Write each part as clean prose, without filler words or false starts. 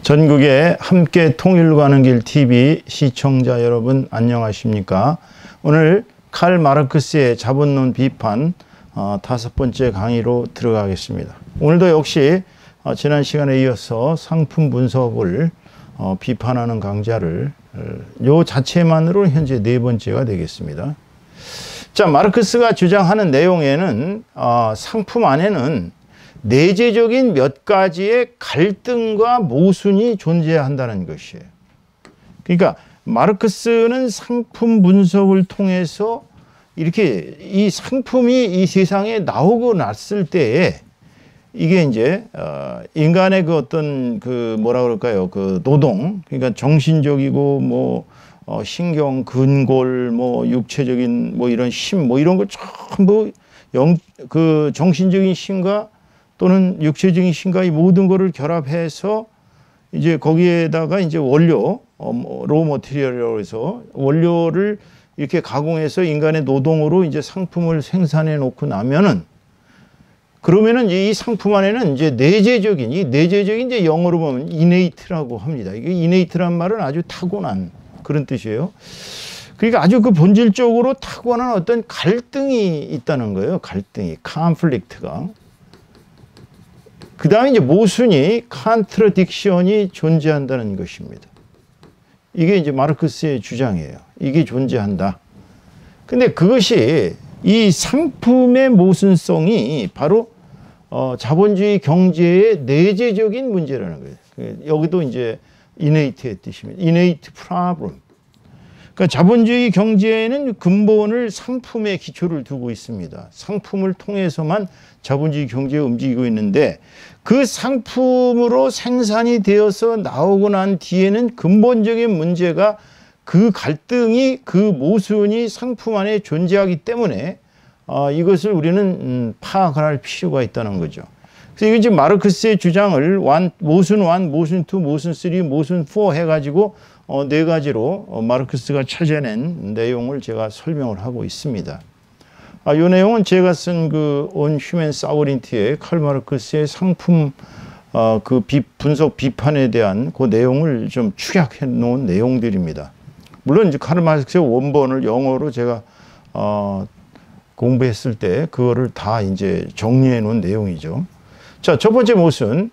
전국의 함께 통일로 가는 길 TV 시청자 여러분 안녕하십니까? 오늘 칼 마르크스의 자본론 비판 5번째 강의로 들어가겠습니다. 오늘도 역시 지난 시간에 이어서 상품 분석을 비판하는 강좌를 요 자체만으로 현재 4번째가 되겠습니다. 자, 마르크스가 주장하는 내용에는 상품 안에는 내재적인 몇 가지의 갈등과 모순이 존재한다는 것이에요. 그러니까 마르크스는 상품 분석을 통해서 이렇게 이 상품이 이 세상에 나오고 났을 때에 이게 이제 인간의 그 어떤 그 뭐라 그럴까요? 그 노동, 그러니까 정신적이고 뭐 신경, 근골, 뭐 육체적인 뭐 이런 힘, 뭐 이런 거 전부 그 정신적인 힘과 또는 육체적인 힘과 이 모든 것을 결합해서 이제 거기에다가 이제 원료, 로 머티리얼이라고 해서 원료를 이렇게 가공해서 인간의 노동으로 이제 상품을 생산해 놓고 나면은 그러면은 이 상품 안에는 이제 내재적인 이제 영어로 보면 innate라고 합니다. 이게 innate란 말은 아주 타고난 그런 뜻이에요. 그러니까 아주 그 본질적으로 타고난 어떤 갈등이 있다는 거예요. 갈등이, conflict가. 그 다음에 이제 모순이, contradiction이 존재한다는 것입니다. 이게 이제 마르크스의 주장이에요. 이게 존재한다. 근데 그것이 이 상품의 모순성이 바로 자본주의 경제의 내재적인 문제라는 거예요. 여기도 이제 innate의 뜻입니다. innate problem. 그러니까 자본주의 경제에는 근본을 상품에 기초를 두고 있습니다. 상품을 통해서만 자본주의 경제가 움직이고 있는데 그 상품으로 생산이 되어서 나오고 난 뒤에는 근본적인 문제가 그 갈등이, 그 모순이 상품 안에 존재하기 때문에 이것을 우리는 파악할 필요가 있다는 거죠. 그래서 이건 지금 마르크스의 주장을 모순 1, 모순 2, 모순 3, 모순 4 해가지고 4가지로 마르크스가 찾아낸 내용을 제가 설명을 하고 있습니다. 이 내용은 제가 쓴 그 On Human Sovereignty의 칼 마르크스의 상품 그 분석 비판에 대한 그 내용을 좀 축약해 놓은 내용들입니다. 물론 이제 칼 마르크스의 원본을 영어로 제가 공부했을 때 그거를 다 이제 정리해 놓은 내용이죠. 자, 첫 번째 모순.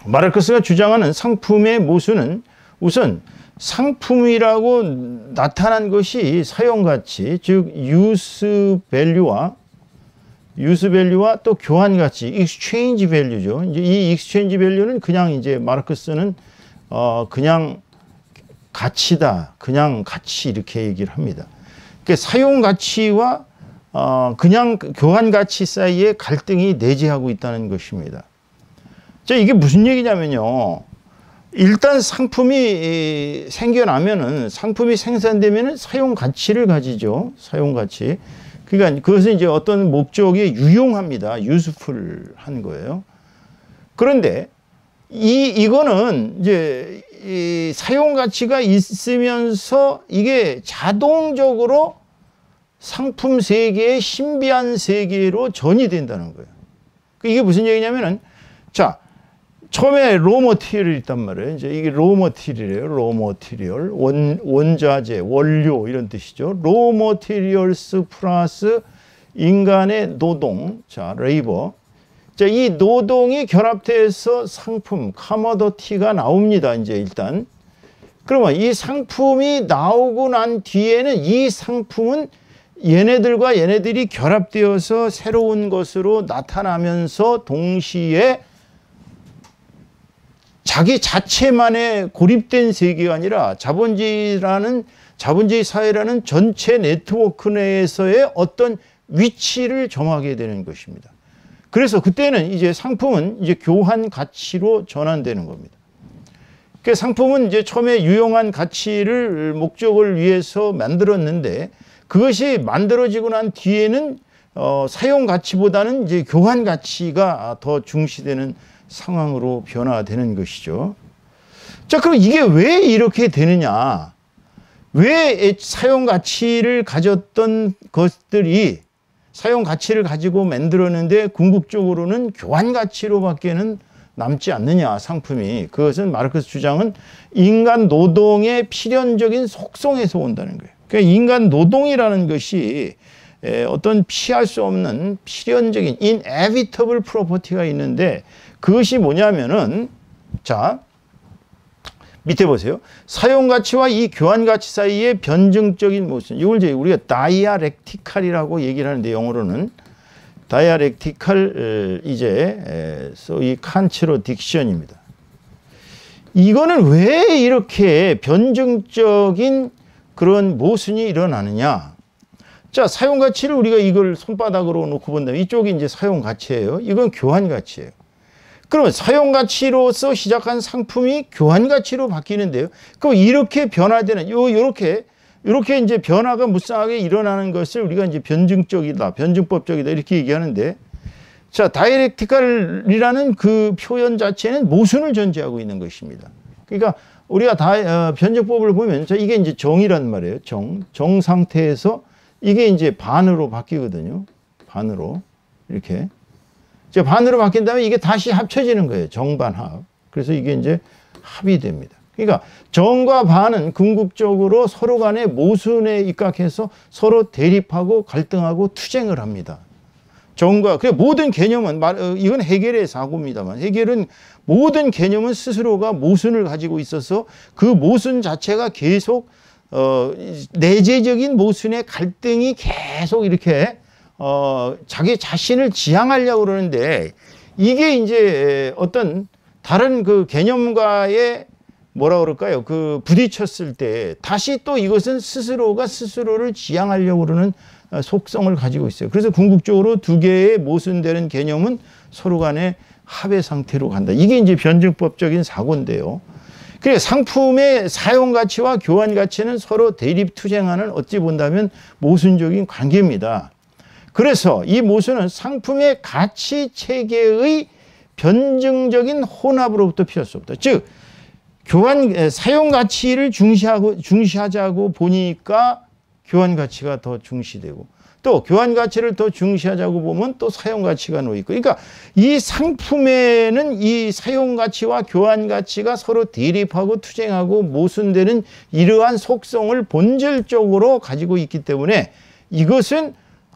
마르크스가 주장하는 상품의 모순은 우선 상품이라고 나타난 것이 사용가치, 즉 use value와 또 교환가치, exchange value죠. 이제 이 exchange value는 그냥 이제 마르크스는 그냥 가치다, 그냥 가치 이렇게 얘기를 합니다. 그러니까 사용가치와 그냥 교환가치 사이에 갈등이 내재하고 있다는 것입니다. 자, 이게 무슨 얘기냐면요. 일단 상품이 생겨나면은 상품이 생산되면은 사용 가치를 가지죠. 사용 가치. 그러니까 그것은 이제 어떤 목적에 유용합니다. useful한 거예요. 그런데 이거는 이제 이 사용 가치가 있으면서 이게 자동적으로 상품 세계의 신비한 세계로 전이 된다는 거예요. 이게 무슨 얘기냐면은 자, 처음에 로 머티리얼이 있단 말이에요. 이제 이게 로 머티리얼이에요. 로 머티리얼. 원자재, 원료 이런 뜻이죠. 로 머티리얼스 플러스 인간의 노동. 자, 레이버. 자, 이 노동이 결합돼서 상품, 커머더티가 나옵니다. 이제 일단. 그러면 이 상품이 나오고 난 뒤에는 이 상품은 얘네들과 얘네들이 결합되어서 새로운 것으로 나타나면서 동시에 자기 자체만의 고립된 세계가 아니라 자본주의 사회라는 전체 네트워크 내에서의 어떤 위치를 점하게 되는 것입니다. 그래서 그때는 이제 상품은 이제 교환 가치로 전환되는 겁니다. 그 상품은 이제 처음에 유용한 가치를 목적을 위해서 만들었는데 그것이 만들어지고 난 뒤에는 사용 가치보다는 이제 교환 가치가 더 중시되는 상황으로 변화되는 것이죠. 자, 그럼 이게 왜 이렇게 되느냐? 왜 사용 가치를 가졌던 것들이 사용 가치를 가지고 만들었는데 궁극적으로는 교환 가치로밖에는 남지 않느냐 상품이. 그것은 마르크스 주장은 인간 노동의 필연적인 속성에서 온다는 거예요. 그러니까 인간 노동이라는 것이 어떤 피할 수 없는 필연적인 inevitable property가 있는데 그것이 뭐냐면은 자 밑에 보세요. 사용가치와 이 교환가치 사이의 변증적인 모순. 이걸 이제 우리가 다이아렉티칼이라고 얘기를 하는데 영어로는 다이아렉티칼 이제 소위 칸츠로 딕션입니다. 이거는 왜 이렇게 변증적인 그런 모순이 일어나느냐? 자, 사용가치를 우리가 이걸 손바닥으로 놓고 본다면 이쪽이 이제 사용가치예요. 이건 교환가치예요. 그러면 사용가치로서 시작한 상품이 교환가치로 바뀌는데요. 그럼 이렇게 변화되는 요렇게 이제 변화가 무쌍하게 일어나는 것을 우리가 이제 변증적이다, 변증법적이다 이렇게 얘기하는데, 자, 다이렉티칼이라는 그 표현 자체는 모순을 전제하고 있는 것입니다. 그러니까 우리가 변증법을 보면, 자, 이게 이제 정이란 말이에요. 정 상태에서 이게 이제 반으로 바뀌거든요. 반으로 이렇게. 반으로 바뀐 다음에 이게 다시 합쳐지는 거예요. 정반합. 그래서 이게 이제 합이 됩니다. 그러니까 정과 반은 궁극적으로 서로 간의 모순에 입각해서 서로 대립하고 갈등하고 투쟁을 합니다. 정과, 그래 모든 개념은, 이건 해겔의 사고입니다만, 해겔은 모든 개념은 스스로가 모순을 가지고 있어서 그 모순 자체가 계속 내재적인 모순의 갈등이 계속 이렇게 자기 자신을 지향하려고 그러는데, 이게 이제 어떤 다른 그 개념과의 뭐라 그럴까요? 그 부딪혔을 때 다시 또 이것은 스스로가 스스로를 지향하려고 그러는 속성을 가지고 있어요. 그래서 궁극적으로 두 개의 모순되는 개념은 서로 간의 합의 상태로 간다. 이게 이제 변증법적인 사고인데요. 그래, 상품의 사용 가치와 교환 가치는 서로 대립 투쟁하는 어찌 본다면 모순적인 관계입니다. 그래서 이 모순은 상품의 가치 체계의 변증적인 혼합으로부터 피할 수 없다. 즉, 사용 가치를 중시하자고 보니까 교환 가치가 더 중시되고, 또 교환 가치를 더 중시하자고 보면 또 사용 가치가 놓여 있고, 그러니까 이 상품에는 이 사용 가치와 교환 가치가 서로 대립하고 투쟁하고 모순되는 이러한 속성을 본질적으로 가지고 있기 때문에 이것은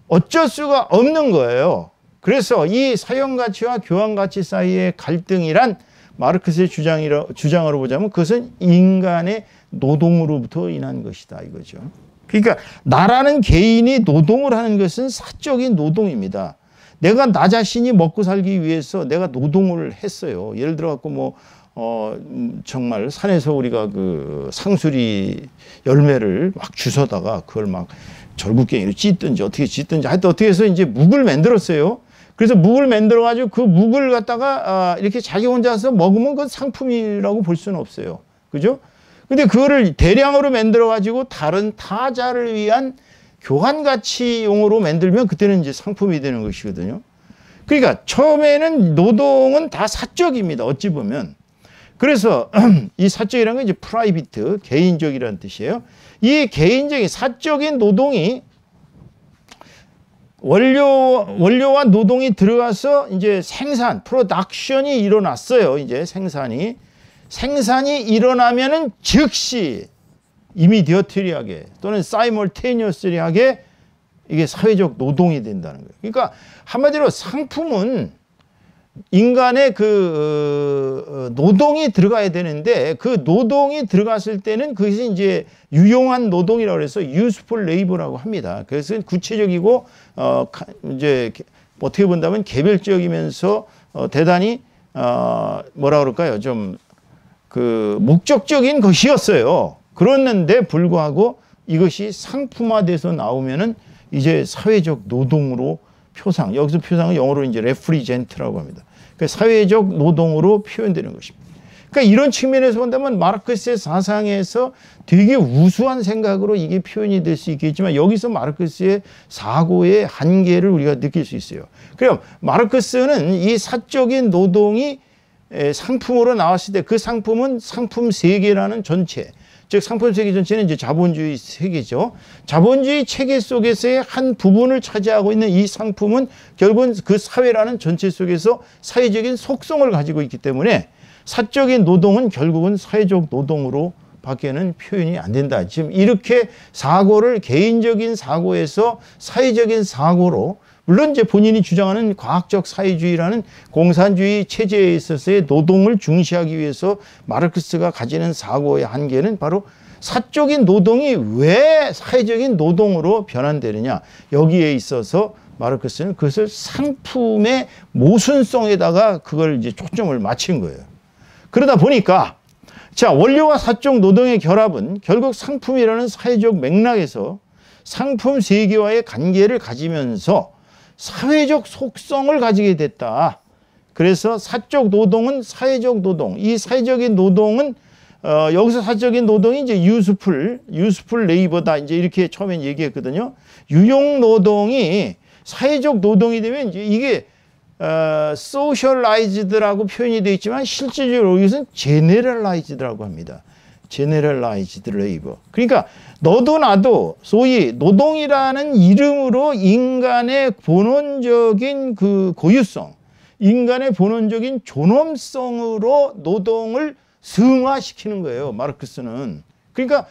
어쩔 수가 없는 거예요. 그래서 이 사용 가치와 교환 가치 사이의 갈등이란 마르크스의 주장으로 보자면 그것은 인간의 노동으로부터 인한 것이다 이거죠. 그러니까 나라는 개인이 노동을 하는 것은 사적인 노동입니다. 내가 나 자신이 먹고 살기 위해서 내가 노동을 했어요. 예를 들어 갖고 정말 산에서 우리가 그 상수리 열매를 막 주워다가 그걸 막 절구깽이로 찢든지 어떻게 찢든지 하여튼 어떻게 해서 이제 묵을 만들었어요. 그래서 묵을 만들어 가지고 그 묵을 갖다가 이렇게 자기 혼자서 먹으면 그건 상품이라고 볼 수는 없어요. 그죠? 근데 그거를 대량으로 만들어 가지고 다른 타자를 위한 교환 가치용으로 만들면 그때는 이제 상품이 되는 것이거든요. 그러니까 처음에는 노동은 다 사적입니다. 어찌 보면. 그래서 이 사적이라는 건 이제 프라이비트, 개인적이라는 뜻이에요. 이 개인적인 사적인 노동이 원료와 노동이 들어가서 이제 프로덕션이 일어났어요. 이제 생산이 일어나면은 즉시 이미디어트리하게 또는 사이멀테니어스리하게 이게 사회적 노동이 된다는 거예요. 그러니까 한마디로 상품은 인간의 그 노동이 들어가야 되는데 그 노동이 들어갔을 때는 그것이 이제 유용한 노동이라고 해서 useful labor라고 합니다. 그래서 구체적이고 이제 어떻게 본다면 개별적이면서 대단히 뭐라 그럴까요? 좀 그 목적적인 것이었어요. 그랬는데 불구하고 이것이 상품화돼서 나오면은 이제 사회적 노동으로 표상, 여기서 표상은 영어로 이제 represent라고 합니다. 그러니까 사회적 노동으로 표현되는 것입니다. 그러니까 이런 측면에서 본다면 마르크스의 사상에서 되게 우수한 생각으로 이게 표현이 될 수 있겠지만 여기서 마르크스의 사고의 한계를 우리가 느낄 수 있어요. 그럼 마르크스는 이 사적인 노동이 상품으로 나왔을 때 그 상품은 상품 세계라는 전체, 즉 상품 세계 전체는 이제 자본주의 세계죠. 자본주의 체계 속에서의 한 부분을 차지하고 있는 이 상품은 결국은 그 사회라는 전체 속에서 사회적인 속성을 가지고 있기 때문에 사적인 노동은 결국은 사회적 노동으로 밖에는 표현이 안 된다. 지금 이렇게 사고를 개인적인 사고에서 사회적인 사고로, 물론 이제 본인이 주장하는 과학적 사회주의라는 공산주의 체제에 있어서의 노동을 중시하기 위해서 마르크스가 가지는 사고의 한계는 바로 사적인 노동이 왜 사회적인 노동으로 변환되느냐. 여기에 있어서 마르크스는 그것을 상품의 모순성에다가 그걸 이제 초점을 맞춘 거예요. 그러다 보니까 자, 원료와 사적 노동의 결합은 결국 상품이라는 사회적 맥락에서 상품 세계와의 관계를 가지면서 사회적 속성을 가지게 됐다. 그래서 사적 노동은 사회적 노동. 이 사회적인 노동은 여기서 사적인 노동이 이제 유스풀 레이버다. 이제 이렇게 처음엔 얘기했거든요. 유용 노동이 사회적 노동이 되면 이제 이게 소셜라이즈드라고 표현이 되어 있지만 실질적으로 이것은 제네럴라이즈드라고 합니다. 제네럴라이즈드 레이버. 그러니까 너도 나도 소위 노동이라는 이름으로 인간의 본원적인 그 고유성, 인간의 본원적인 존엄성으로 노동을 승화시키는 거예요. 마르크스는. 그러니까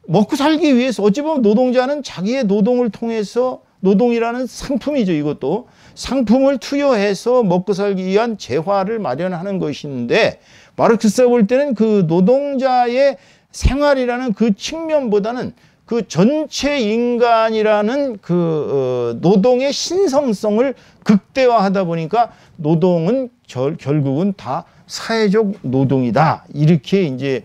먹고 살기 위해서 어찌 보면 노동자는 자기의 노동을 통해서 노동이라는 상품이죠. 이것도 상품을 투여해서 먹고 살기 위한 재화를 마련하는 것인데 마르크스가 볼 때는 그 노동자의 생활이라는 그 측면보다는 그 전체 인간이라는 그 노동의 신성성을 극대화하다 보니까 노동은 결국은 다 사회적 노동이다. 이렇게 이제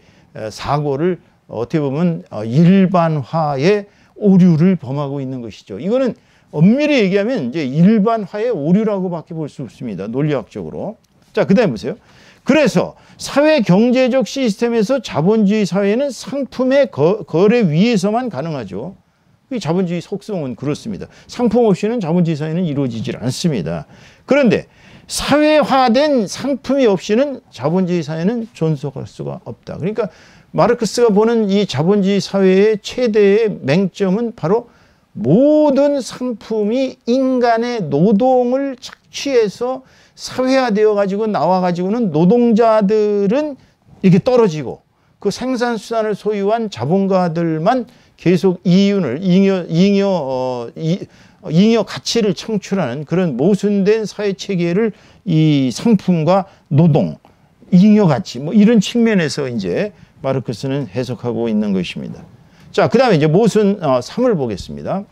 사고를 어떻게 보면 일반화의 오류를 범하고 있는 것이죠. 이거는 엄밀히 얘기하면 이제 일반화의 오류라고밖에 볼 수 없습니다. 논리학적으로. 자, 그다음에 보세요. 그래서 사회 경제적 시스템에서 자본주의 사회는 상품의 거래 위에서만 가능하죠. 자본주의 속성은 그렇습니다. 상품 없이는 자본주의 사회는 이루어지질 않습니다. 그런데 사회화된 상품이 없이는 자본주의 사회는 존속할 수가 없다. 그러니까 마르크스가 보는 이 자본주의 사회의 최대의 맹점은 바로 모든 상품이 인간의 노동을 착취해서 사회화되어 가지고 나와 가지고는 노동자들은 이렇게 떨어지고 그 생산수단을 소유한 자본가들만 계속 잉여 가치를 창출하는 그런 모순된 사회 체계를 이 상품과 노동, 잉여 가치 뭐 이런 측면에서 이제 마르크스는 해석하고 있는 것입니다. 자, 그다음에 이제 모순 3을 보겠습니다.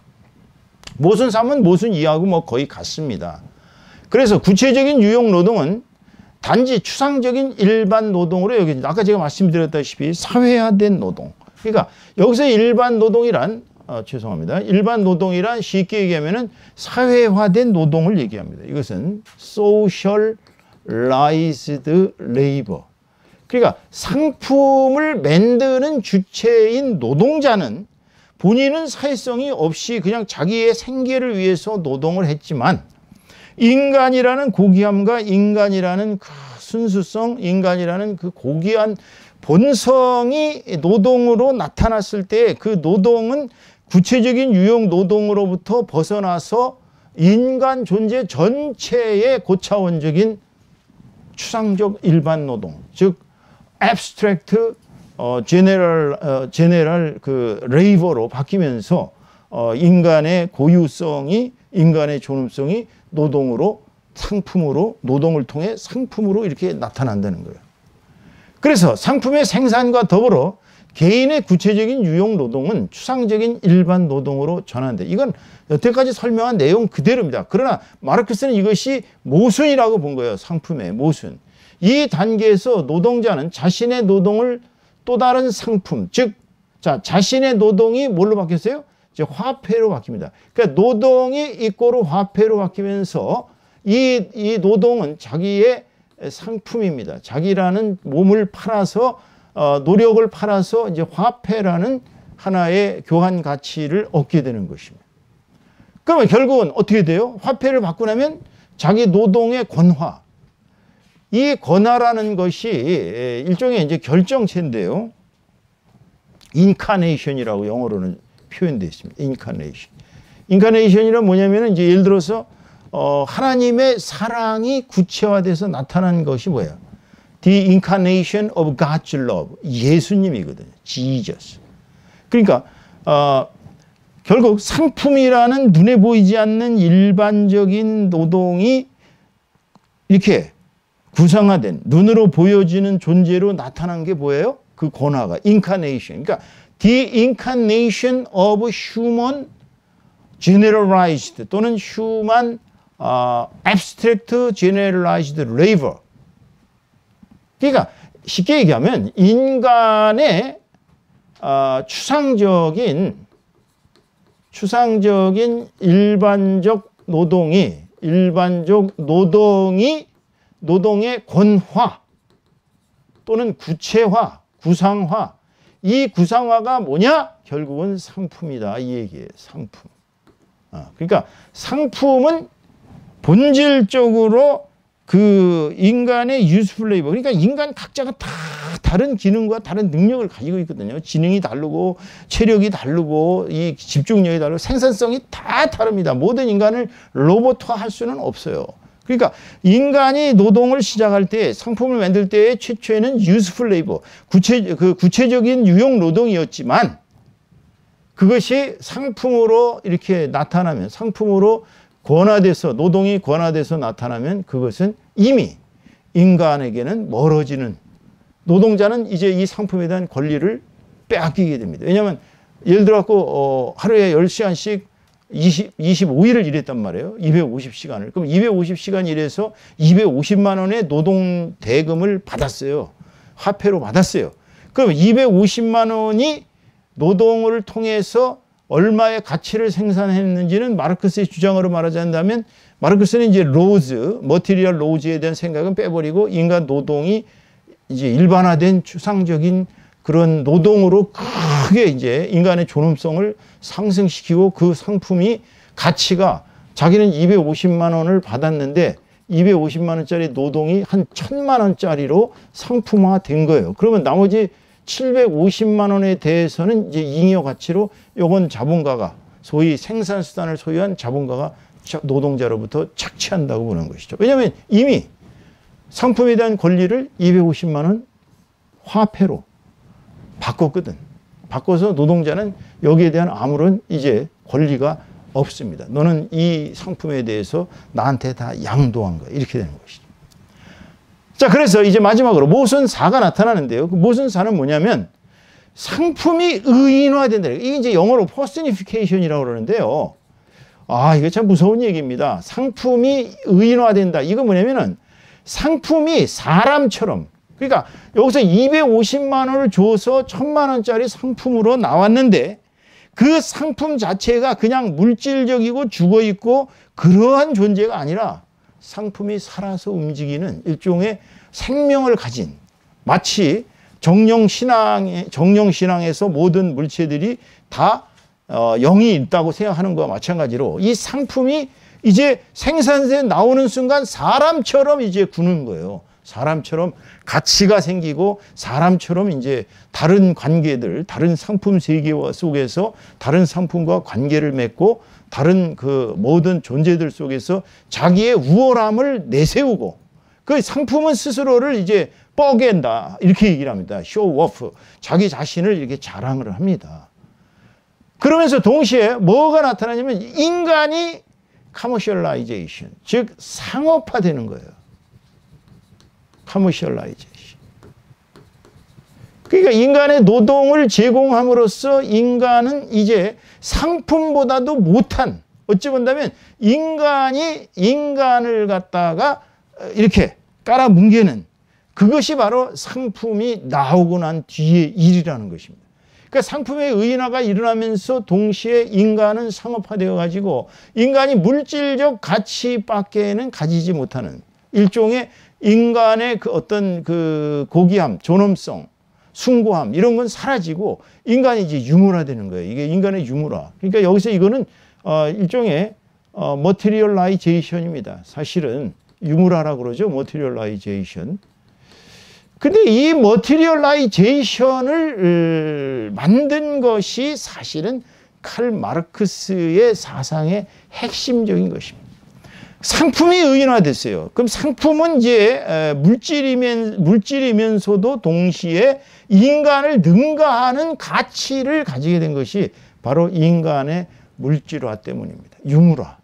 모순 3은 모순 2하고 뭐 거의 같습니다. 그래서 구체적인 유용 노동은 단지 추상적인 일반 노동으로 여기 아까 제가 말씀드렸다시피 사회화된 노동. 그러니까 여기서 일반 노동이란 죄송합니다. 일반 노동이란 쉽게 얘기하면은 사회화된 노동을 얘기합니다. 이것은 socialized labor. 그러니까 상품을 만드는 주체인 노동자는 본인은 사회성이 없이 그냥 자기의 생계를 위해서 노동을 했지만 인간이라는 고귀함과 인간이라는 그 순수성, 인간이라는 그 고귀한 본성이 노동으로 나타났을 때 그 노동은 구체적인 유용 노동으로부터 벗어나서 인간 존재 전체의 고차원적인 추상적 일반 노동, 즉 abstract general 그 레이버로 바뀌면서 인간의 고유성이 인간의 존엄성이 노동으로 상품으로 노동을 통해 상품으로 이렇게 나타난다는 거예요. 그래서 상품의 생산과 더불어 개인의 구체적인 유용 노동은 추상적인 일반 노동으로 전환돼. 이건 여태까지 설명한 내용 그대로입니다. 그러나 마르크스는 이것이 모순이라고 본 거예요. 상품의 모순. 이 단계에서 노동자는 자신의 노동을 또 다른 상품, 즉 자신의 노동이 뭘로 바뀌었어요? 이제 화폐로 바뀝니다. 그러니까 노동이 이꼬르 화폐로 바뀌면서 이 노동은 자기의 상품입니다. 자기라는 몸을 팔아서 노력을 팔아서 이제 화폐라는 하나의 교환 가치를 얻게 되는 것입니다. 그러면 결국은 어떻게 돼요? 화폐를 받고 나면 자기 노동의 권화. 이 권화라는 것이 일종의 이제 결정체인데요. 인카네이션이라고 영어로는 표현되어 있습니다. 인카네이션. 인카네이션이란 뭐냐면은 이제 예를 들어서 하나님의 사랑이 구체화돼서 나타난 것이 뭐예요? The incarnation of God's love. 예수님이거든요. Jesus. 그러니까 결국 상품이라는 눈에 보이지 않는 일반적인 노동이 이렇게 구상화된 눈으로 보여지는 존재로 나타난 게 뭐예요? 그 권화가 incarnation. 그러니까 the incarnation of human generalized 또는 human abstract generalized labor. 그러니까 쉽게 얘기하면 인간의 추상적인 일반적 노동의 노동의 권화 또는 구체화, 구상화. 이 구상화가 뭐냐? 결국은 상품이다. 이 얘기예요. 상품. 그러니까 상품은 본질적으로 그 인간의 useful labor. 그러니까 인간 각자가 다 다른 기능과 다른 능력을 가지고 있거든요. 지능이 다르고 체력이 다르고 이 집중력이 다르고 생산성이 다 다릅니다. 모든 인간을 로봇화할 수는 없어요. 그러니까 인간이 노동을 시작할 때 상품을 만들 때 최초에는 useful labor, 구체적인 유용 노동이었지만 그것이 상품으로 이렇게 나타나면 상품으로 권화돼서 노동이 권화돼서 나타나면 그것은 이미 인간에게는 멀어지는 노동자는 이제 이 상품에 대한 권리를 빼앗기게 됩니다. 왜냐하면 예를 들어 갖고 하루에 10시간씩 25일을 일했단 말이에요. 250시간을. 그럼 250시간 일해서 250만 원의 노동 대금을 받았어요. 화폐로 받았어요. 그럼 250만 원이 노동을 통해서 얼마의 가치를 생산했는지는 마르크스의 주장으로 말하자면 마르크스는 이제 로즈, 머티리얼 로즈에 대한 생각은 빼버리고 인간 노동이 이제 일반화된 추상적인 그런 노동으로 크게 이제 인간의 존엄성을 상승시키고 그 상품이 가치가 자기는 250만 원을 받았는데 250만 원짜리 노동이 한 1000만 원짜리로 상품화된 거예요. 그러면 나머지 750만 원에 대해서는 이제 잉여 가치로 요건 자본가가 소위 생산수단을 소유한 자본가가 노동자로부터 착취한다고 보는 것이죠. 왜냐하면 이미 상품에 대한 권리를 250만 원 화폐로 바꿨거든. 바꿔서 노동자는 여기에 대한 아무런 이제 권리가 없습니다. 너는 이 상품에 대해서 나한테 다 양도한 거야. 이렇게 되는 것이죠. 자, 그래서 이제 마지막으로 모순사가 나타나는데요. 그 모순사는 뭐냐면 상품이 의인화된다. 이게 이제 영어로 personification이라고 그러는데요. 이게 참 무서운 얘기입니다. 상품이 의인화된다. 이거 뭐냐면은 상품이 사람처럼, 그러니까 여기서 250만 원을 줘서 1000만 원짜리 상품으로 나왔는데 그 상품 자체가 그냥 물질적이고 죽어있고 그러한 존재가 아니라 상품이 살아서 움직이는 일종의 생명을 가진, 마치 정령신앙에서 모든 물체들이 다 영이 있다고 생각하는 것과 마찬가지로 이 상품이 이제 생산돼서 나오는 순간 사람처럼 이제 구는 거예요. 사람처럼 가치가 생기고 사람처럼 이제 다른 관계들, 다른 상품 세계 속에서 다른 상품과 관계를 맺고 다른 그 모든 존재들 속에서 자기의 우월함을 내세우고 그 상품은 스스로를 이제 뻐갠다. 이렇게 얘기를 합니다. show off. 자기 자신을 이렇게 자랑을 합니다. 그러면서 동시에 뭐가 나타나냐면 인간이 commercialization, 즉 상업화되는 거예요. commercialization. 그러니까 인간의 노동을 제공함으로써 인간은 이제 상품보다도 못한, 어찌 본다면 인간이 인간을 갖다가 이렇게 깔아뭉개는 그것이 바로 상품이 나오고 난 뒤의 일이라는 것입니다. 그러니까 상품의 의인화가 일어나면서 동시에 인간은 상업화되어 가지고 인간이 물질적 가치밖에는 가지지 못하는 일종의 인간의 그 어떤 그 고귀함, 존엄성, 숭고함 이런 건 사라지고 인간이 이제 유물화되는 거예요. 이게 인간의 유물화. 그러니까 여기서 이거는 일종의 materialization입니다. 사실은 유물화라고 그러죠. materialization. 근데 이 머티리얼라이제이션을 만든 것이 사실은 칼 마르크스의 사상의 핵심적인 것입니다. 상품이 의인화됐어요. 그럼 상품은 이제 물질이면서도 동시에 인간을 능가하는 가치를 가지게 된 것이 바로 인간의 물질화 때문입니다. 유물화.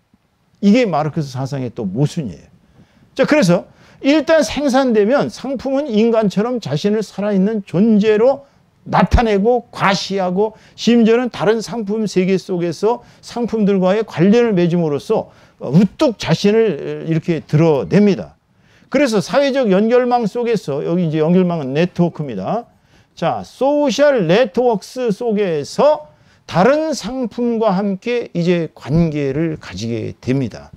이게 마르크스 사상의 또 모순이에요. 자, 그래서 일단 생산되면 상품은 인간처럼 자신을 살아있는 존재로 나타내고 과시하고 심지어는 다른 상품 세계 속에서 상품들과의 관련을 맺음으로써 우뚝 자신을 이렇게 드러냅니다. 그래서 사회적 연결망 속에서, 여기 이제 연결망은 네트워크입니다. 자, 소셜 네트워크스 속에서 다른 상품과 함께 이제 관계를 가지게 됩니다.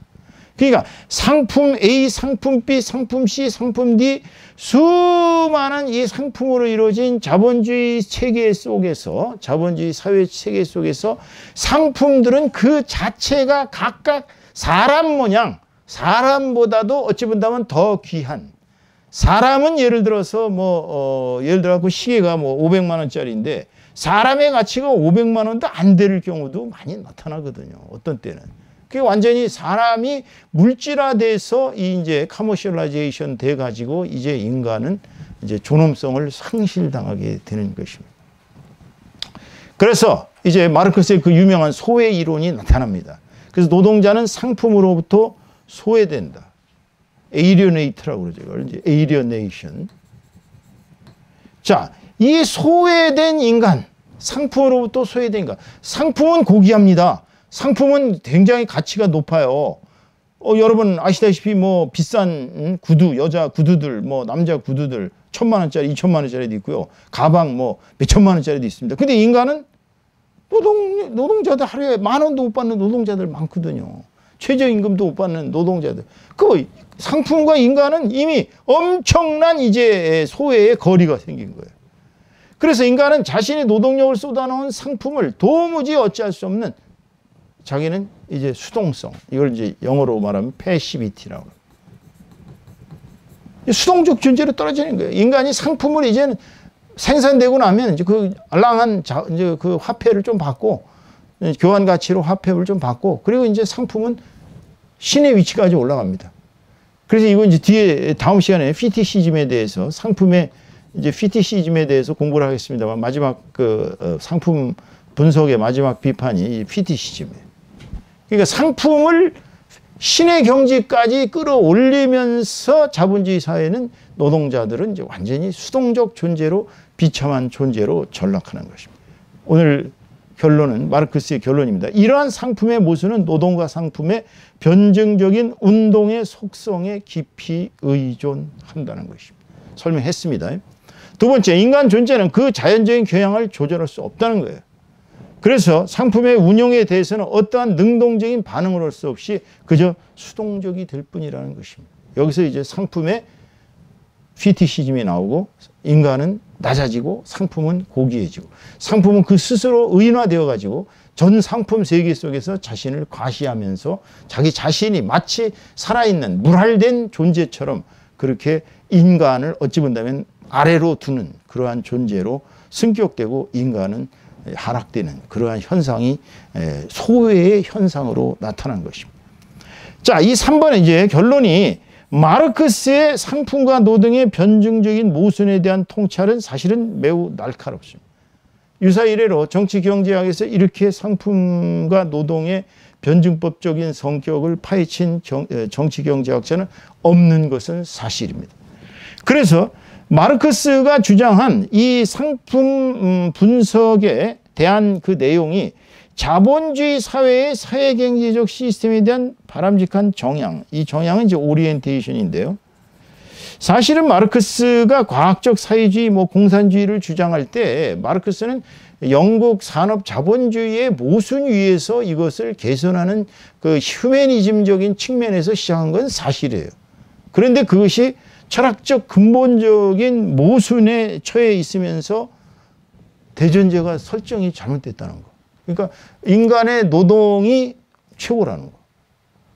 그러니까 상품 A, 상품 B, 상품 C, 상품 D 수많은 이 상품으로 이루어진 자본주의 체계 속에서, 자본주의 사회 체계 속에서 상품들은 그 자체가 각각 사람 모양, 사람보다도 어찌 본다면 더 귀한, 사람은 예를 들어서 예를 들어 시계가 500만 원짜리인데 사람의 가치가 500만 원도 안 될 경우도 많이 나타나거든요. 어떤 때는. 그게 완전히 사람이 물질화돼서 이제 커머셜라이제이션 돼 가지고 이제 인간은 이제 존엄성을 상실당하게 되는 것입니다. 그래서 이제 마르크스의 그 유명한 소외 이론이 나타납니다. 그래서 노동자는 상품으로부터 소외된다. alienate라고 그러죠. 이걸 이제 alienation. 자, 이 소외된 인간, 상품으로부터 소외된 인간. 상품은 고귀합니다. 상품은 굉장히 가치가 높아요. 여러분 아시다시피 비싼 구두, 여자 구두들, 남자 구두들 1,000만 원짜리, 2,000만 원짜리도 있고요. 가방 몇천만 원짜리도 있습니다. 근데 인간은 노동자들 하루에 10,000원도 못 받는 노동자들 많거든요. 최저임금도 못 받는 노동자들. 그 상품과 인간은 이미 엄청난 이제 소외의 거리가 생긴 거예요. 그래서 인간은 자신의 노동력을 쏟아놓은 상품을 도무지 어찌할 수 없는, 자기는 이제 수동성, 이걸 이제 영어로 말하면 패시비티라고 합니다. 수동적 존재로 떨어지는 거예요. 인간이 상품을 이제는 생산되고 나면 이제 그 알랑한 이제 그 화폐를 좀 받고, 교환 가치로 화폐를 좀 받고, 그리고 이제 상품은 신의 위치까지 올라갑니다. 그래서 이거 이제 뒤에 다음 시간에 피티시즘에 대해서, 상품의 이제 피티시즘에 대해서 공부를 하겠습니다만, 마지막 그 상품 분석의 마지막 비판이 피티시즘이에요. 그러니까 상품을 신의 경지까지 끌어올리면서 자본주의 사회는 노동자들은 이제 완전히 수동적 존재로, 비참한 존재로 전락하는 것입니다. 오늘 결론은 마르크스의 결론입니다. 이러한 상품의 모순은 노동과 상품의 변증적인 운동의 속성에 깊이 의존한다는 것입니다. 설명했습니다. 두 번째, 인간 존재는 그 자연적인 경향을 조절할 수 없다는 거예요. 그래서 상품의 운용에 대해서는 어떠한 능동적인 반응을 할 수 없이 그저 수동적이 될 뿐이라는 것입니다. 여기서 이제 상품의 피티시즘이 나오고, 인간은 낮아지고 상품은 고귀해지고, 상품은 그 스스로 의인화되어 가지고 전 상품 세계 속에서 자신을 과시하면서 자기 자신이 마치 살아있는 물활된 존재처럼 그렇게 인간을 어찌 본다면 아래로 두는 그러한 존재로 승격되고, 인간은 하락되는 그러한 현상이 소외의 현상으로 나타난 것입니다. 자, 이 3번의 이제 결론이, 마르크스의 상품과 노동의 변증적인 모순에 대한 통찰은 사실은 매우 날카롭습니다. 유사 이래로 정치경제학에서 이렇게 상품과 노동의 변증법적인 성격을 파헤친 정치경제학자는 없는 것은 사실입니다. 그래서 마르크스가 주장한 이 상품 분석에 대한 그 내용이 자본주의 사회의 사회경제적 시스템에 대한 바람직한 정향, 이 정향은 이제 오리엔테이션인데요. 사실은 마르크스가 과학적 사회주의, 공산주의를 주장할 때 마르크스는 영국 산업 자본주의의 모순 위에서 이것을 개선하는 그 휴머니즘적인 측면에서 시작한 건 사실이에요. 그런데 그것이 철학적 근본적인 모순에 처해 있으면서 대전제가 설정이 잘못됐다는 거. 그러니까 인간의 노동이 최고라는 거.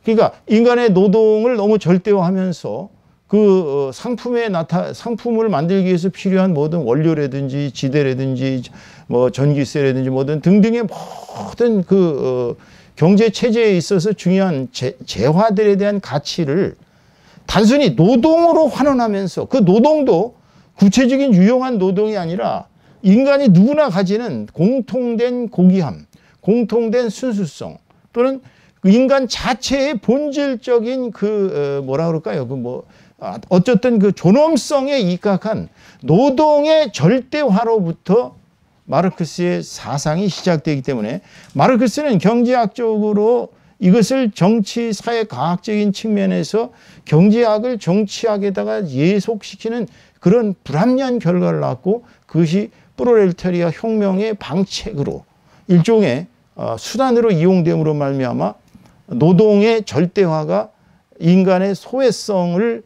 그러니까 인간의 노동을 너무 절대화하면서 그 상품을 만들기 위해서 필요한 모든 원료라든지 지대라든지 뭐 전기세라든지 뭐든 등등의 모든 그 경제 체제에 있어서 중요한 재화들에 대한 가치를 단순히 노동으로 환원하면서 그 노동도 구체적인 유용한 노동이 아니라 인간이 누구나 가지는 공통된 고귀함, 공통된 순수성 또는 인간 자체의 본질적인 그 뭐라 그럴까요? 그 뭐 어쨌든 그 존엄성에 입각한 노동의 절대화로부터 마르크스의 사상이 시작되기 때문에 마르크스는 경제학적으로 이것을 정치, 사회, 과학적인 측면에서 경제학을 정치학에다가 예속시키는 그런 불합리한 결과를 낳고 그것이 프롤레타리아 혁명의 방책으로 일종의 수단으로 이용됨으로 말미암아 노동의 절대화가 인간의 소외성을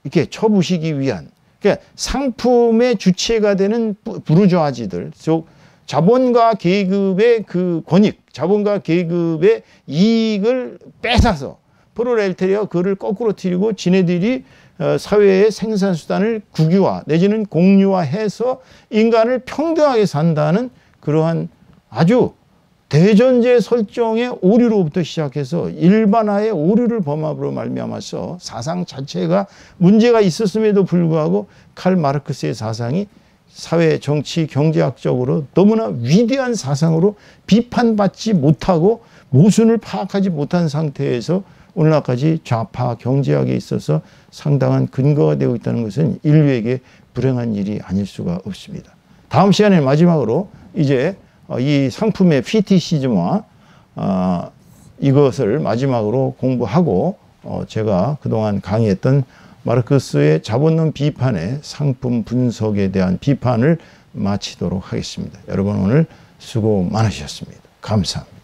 이렇게 쳐부시기 위한 그러니까 상품의 주체가 되는 부르주아지들, 즉 자본가 계급의 그 권익, 자본가 계급의 이익을 뺏어서 프롤레타리아가 그를 거꾸로 틀리고 지네들이 사회의 생산수단을 국유화 내지는 공유화해서 인간을 평등하게 산다는 그러한 아주 대전제 설정의 오류로부터 시작해서 일반화의 오류를 범함으로 말미암아서 사상 자체가 문제가 있었음에도 불구하고 칼 마르크스의 사상이 사회, 정치, 경제학적으로 너무나 위대한 사상으로 비판받지 못하고 모순을 파악하지 못한 상태에서 오늘날까지 좌파 경제학에 있어서 상당한 근거가 되고 있다는 것은 인류에게 불행한 일이 아닐 수가 없습니다. 다음 시간에 마지막으로 이제 이 상품의 피티시즘화 이것을 마지막으로 공부하고 제가 그동안 강의했던 마르크스의 자본론 비판의 상품 분석에 대한 비판을 마치도록 하겠습니다. 여러분 오늘 수고 많으셨습니다. 감사합니다.